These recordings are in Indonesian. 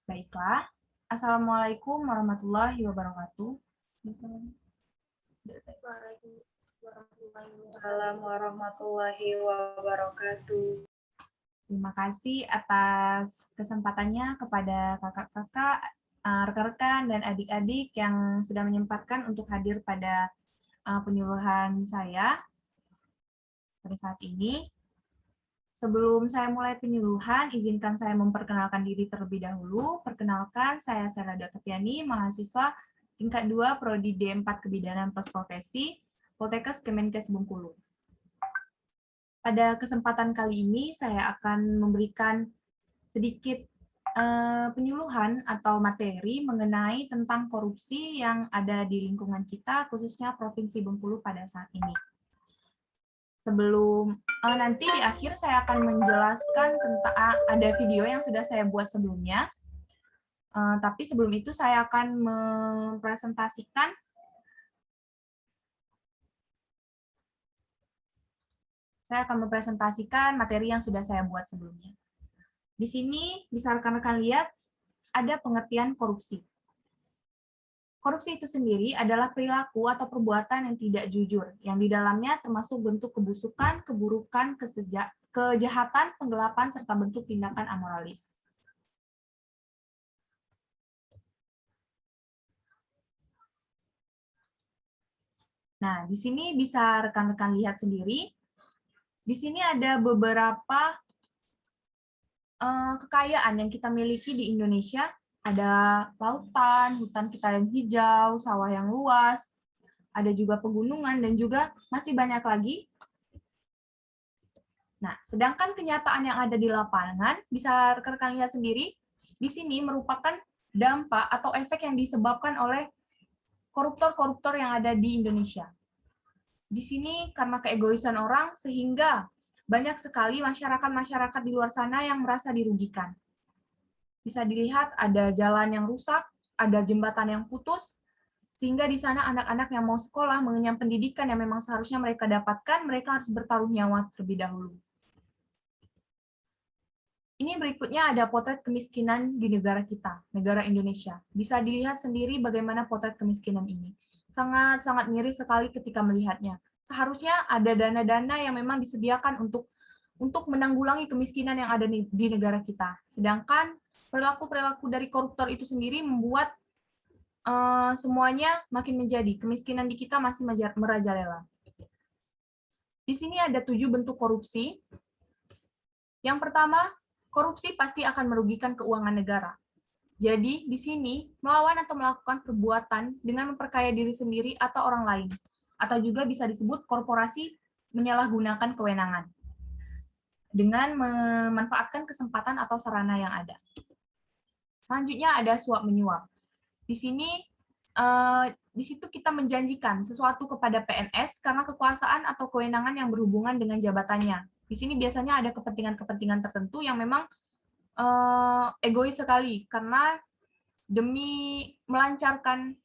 Baiklah. Assalamualaikum warahmatullahi wabarakatuh. Waalaikumsalam warahmatullahi wabarakatuh. Terima kasih atas kesempatannya kepada kakak-kakak, rekan-rekan, dan adik-adik yang sudah menyempatkan untuk hadir pada penyuluhan saya pada saat ini. Sebelum saya mulai penyuluhan, izinkan saya memperkenalkan diri terlebih dahulu. Perkenalkan, saya Selada Topiani, mahasiswa tingkat 2 Prodi D4 Kebidanan Plus Profesi, Poltekkes Kemenkes Bengkulu. Pada kesempatan kali ini, saya akan memberikan sedikit penyuluhan atau materi mengenai tentang korupsi yang ada di lingkungan kita, khususnya Provinsi Bengkulu pada saat ini. Sebelum nanti di akhir saya akan menjelaskan tentang ada video yang sudah saya buat sebelumnya. Tapi sebelum itu saya akan mempresentasikan materi yang sudah saya buat sebelumnya. Di sini bisa rekan-rekan lihat ada pengertian korupsi. Korupsi itu sendiri adalah perilaku atau perbuatan yang tidak jujur, yang di dalamnya termasuk bentuk kebusukan, keburukan, kejahatan, penggelapan, serta bentuk tindakan amoralis. Nah, di sini bisa rekan-rekan lihat sendiri. Di sini ada beberapa kekayaan yang kita miliki di Indonesia. Ada lautan, hutan kita yang hijau, sawah yang luas, ada juga pegunungan, dan juga masih banyak lagi. Nah, sedangkan kenyataan yang ada di lapangan, bisa rekan-rekan lihat sendiri, di sini merupakan dampak atau efek yang disebabkan oleh koruptor-koruptor yang ada di Indonesia. Di sini karena keegoisan orang, sehingga banyak sekali masyarakat-masyarakat di luar sana yang merasa dirugikan. Bisa dilihat ada jalan yang rusak, ada jembatan yang putus, sehingga di sana anak-anak yang mau sekolah, mengenyam pendidikan yang memang seharusnya mereka dapatkan, mereka harus bertaruh nyawa terlebih dahulu. Ini berikutnya ada potret kemiskinan di negara kita, negara Indonesia. Bisa dilihat sendiri bagaimana potret kemiskinan ini. Sangat-sangat miris sekali ketika melihatnya. Seharusnya ada dana-dana yang memang disediakan untuk menanggulangi kemiskinan yang ada di negara kita. Sedangkan perilaku-perilaku dari koruptor itu sendiri membuat semuanya makin menjadi. Kemiskinan di kita masih merajalela. Di sini ada 7 bentuk korupsi. Yang pertama, korupsi pasti akan merugikan keuangan negara. Jadi, di sini, melawan atau melakukan perbuatan dengan memperkaya diri sendiri atau orang lain. Atau juga bisa disebut korporasi menyalahgunakan kewenangan dengan memanfaatkan kesempatan atau sarana yang ada. Selanjutnya ada suap-menyuap. Di sini, di situ kita menjanjikan sesuatu kepada PNS karena kekuasaan atau kewenangan yang berhubungan dengan jabatannya. Di sini biasanya ada kepentingan-kepentingan tertentu yang memang egois sekali, karena demi melancarkan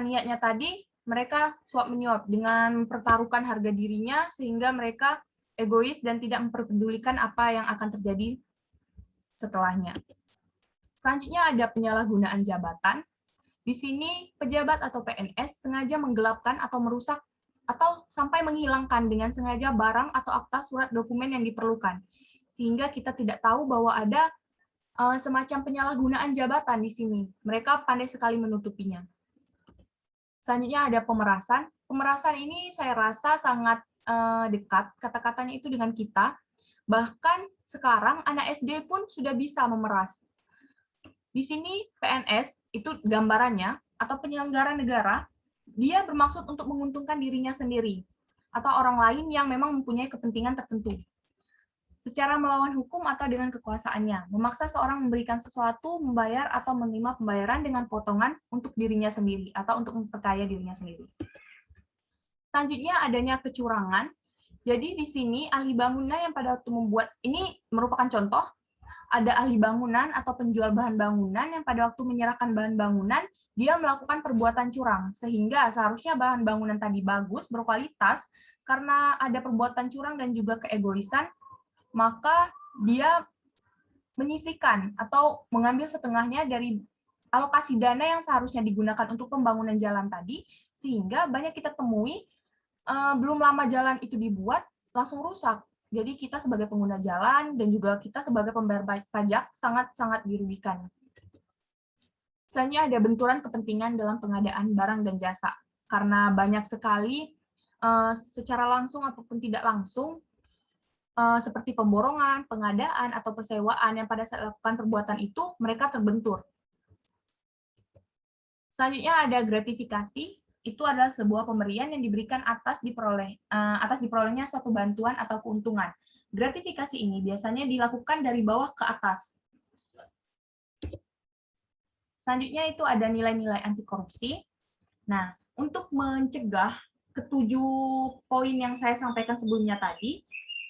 niatnya tadi, mereka suap-menyuap dengan mempertaruhkan harga dirinya, sehingga mereka egois dan tidak memperpedulikan apa yang akan terjadi setelahnya. Selanjutnya ada penyalahgunaan jabatan. Di sini pejabat atau PNS sengaja menggelapkan atau merusak atau sampai menghilangkan dengan sengaja barang atau akta surat dokumen yang diperlukan, sehingga kita tidak tahu bahwa ada semacam penyalahgunaan jabatan di sini. Mereka pandai sekali menutupinya. Selanjutnya ada pemerasan. Pemerasan ini saya rasa sangat dekat kata-katanya itu dengan kita. Bahkan sekarang anak SD pun sudah bisa memeras. Di sini PNS itu gambarannya atau penyelenggara negara, dia bermaksud untuk menguntungkan dirinya sendiri atau orang lain yang memang mempunyai kepentingan tertentu. Secara melawan hukum atau dengan kekuasaannya, memaksa seorang memberikan sesuatu, membayar atau menerima pembayaran dengan potongan untuk dirinya sendiri atau untuk memperkaya dirinya sendiri. Selanjutnya adanya kecurangan. Jadi di sini ahli bangunan yang pada waktu membuat, ini merupakan contoh, ada ahli bangunan atau penjual bahan bangunan yang pada waktu menyerahkan bahan bangunan, dia melakukan perbuatan curang, sehingga seharusnya bahan bangunan tadi bagus, berkualitas, karena ada perbuatan curang dan juga keegoisan, maka dia menyisihkan atau mengambil setengahnya dari alokasi dana yang seharusnya digunakan untuk pembangunan jalan tadi, sehingga banyak kita temui belum lama jalan itu dibuat langsung rusak. Jadi kita sebagai pengguna jalan dan juga kita sebagai pembayar pajak sangat-sangat dirugikan. Selanjutnya ada benturan kepentingan dalam pengadaan barang dan jasa. Karena banyak sekali secara langsung ataupun tidak langsung seperti pemborongan, pengadaan, atau persewaan yang pada saat melakukan perbuatan itu mereka terbentur. Selanjutnya ada gratifikasi, itu adalah sebuah pemberian yang diberikan atas diperolehnya suatu bantuan atau keuntungan. Gratifikasi ini biasanya dilakukan dari bawah ke atas. Selanjutnya itu ada nilai-nilai anti korupsi. Nah, untuk mencegah ketujuh poin yang saya sampaikan sebelumnya tadi,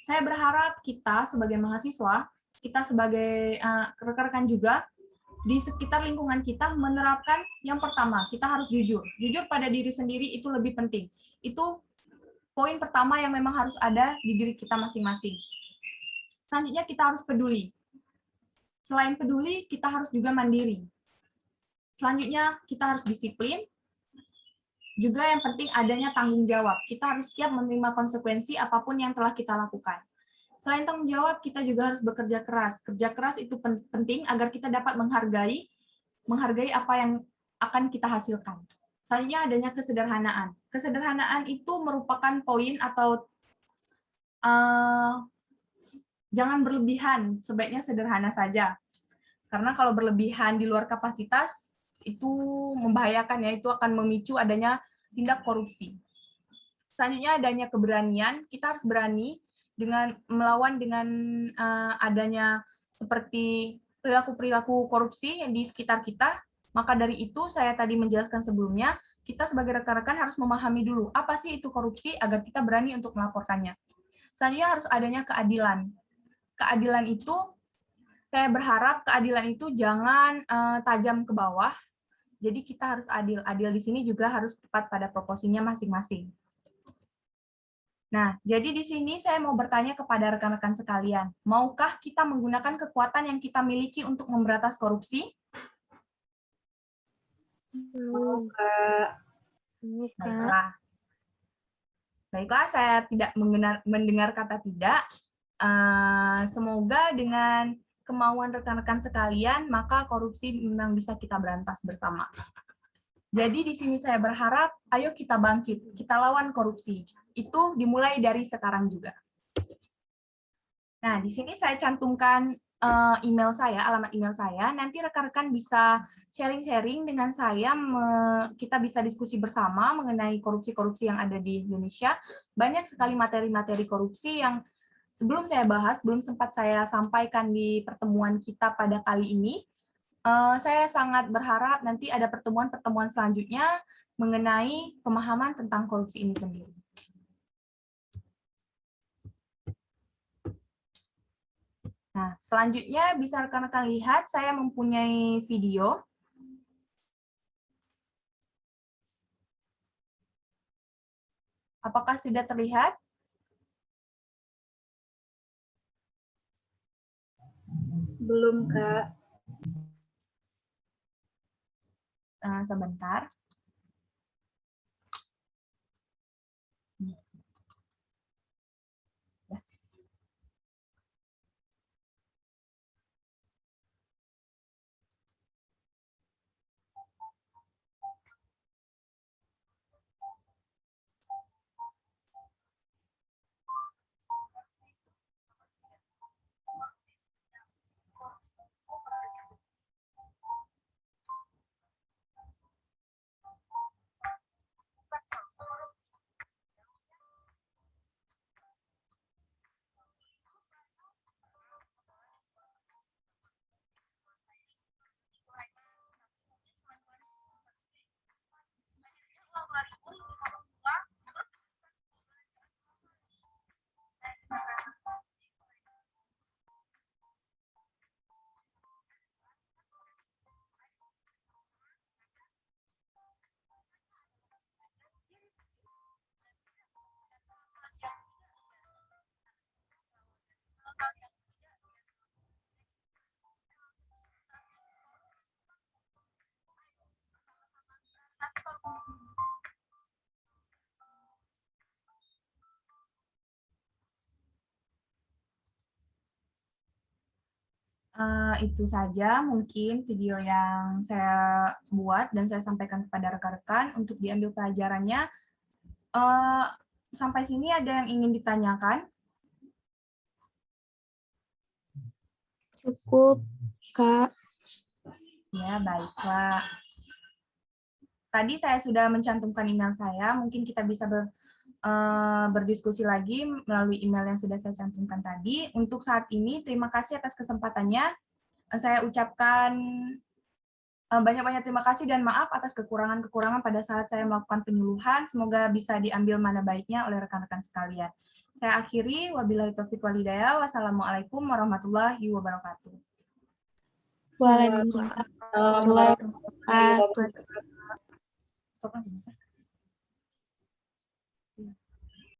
saya berharap kita sebagai mahasiswa, kita sebagai rekan-rekan juga, di sekitar lingkungan kita menerapkan yang pertama, kita harus jujur. Jujur pada diri sendiri itu lebih penting. Itu poin pertama yang memang harus ada di diri kita masing-masing. Selanjutnya kita harus peduli. Selain peduli, kita harus juga mandiri. Selanjutnya kita harus disiplin. Juga yang penting adanya tanggung jawab. Kita harus siap menerima konsekuensi apapun yang telah kita lakukan. Selain tanggung jawab, kita juga harus bekerja keras. Kerja keras itu penting agar kita dapat menghargai apa yang akan kita hasilkan. Selanjutnya adanya kesederhanaan. Kesederhanaan itu merupakan poin atau jangan berlebihan, sebaiknya sederhana saja. Karena kalau berlebihan di luar kapasitas, itu membahayakan ya, itu akan memicu adanya tindak korupsi. Selanjutnya adanya keberanian, kita harus berani dengan melawan dengan adanya seperti perilaku-perilaku korupsi yang di sekitar kita. Maka dari itu saya tadi menjelaskan sebelumnya, kita sebagai rekan-rekan harus memahami dulu apa sih itu korupsi agar kita berani untuk melaporkannya. Selanjutnya harus adanya keadilan. Keadilan itu saya berharap keadilan itu jangan tajam ke bawah. Jadi kita harus adil. Adil di sini juga harus tepat pada proporsinya masing-masing. Nah, jadi di sini saya mau bertanya kepada rekan-rekan sekalian, maukah kita menggunakan kekuatan yang kita miliki untuk memberantas korupsi? Mau, Kak. Baiklah. Baiklah, saya tidak mendengar kata tidak. Semoga dengan kemauan rekan-rekan sekalian, maka korupsi memang bisa kita berantas bersama. Jadi di sini saya berharap, ayo kita bangkit, kita lawan korupsi. Itu dimulai dari sekarang juga. Nah, di sini saya cantumkan email saya, alamat email saya. Nanti rekan-rekan bisa sharing-sharing dengan saya, kita bisa diskusi bersama mengenai korupsi-korupsi yang ada di Indonesia. Banyak sekali materi-materi korupsi yang sebelum saya bahas, belum sempat saya sampaikan di pertemuan kita pada kali ini. Saya sangat berharap nanti ada pertemuan-pertemuan selanjutnya mengenai pemahaman tentang korupsi ini sendiri. Nah, selanjutnya bisa rekan-rekan lihat, saya mempunyai video. Apakah sudah terlihat? Belum, Kak. Sebentar. Itu saja mungkin video yang saya buat dan saya sampaikan kepada rekan-rekan untuk diambil pelajarannya. Sampai sini ada yang ingin ditanyakan? Cukup, Kak. Ya, baiklah. Tadi saya sudah mencantumkan email saya, mungkin kita bisa berdiskusi lagi melalui email yang sudah saya cantumkan tadi. Untuk saat ini, terima kasih atas kesempatannya. Saya ucapkan banyak-banyak terima kasih dan maaf atas kekurangan-kekurangan pada saat saya melakukan penyuluhan. Semoga bisa diambil mana baiknya oleh rekan-rekan sekalian. Saya akhiri, wabillahi taufiq wal hidayah. Wassalamualaikum warahmatullahi wabarakatuh. Waalaikumsalam warahmatullahi wabarakatuh.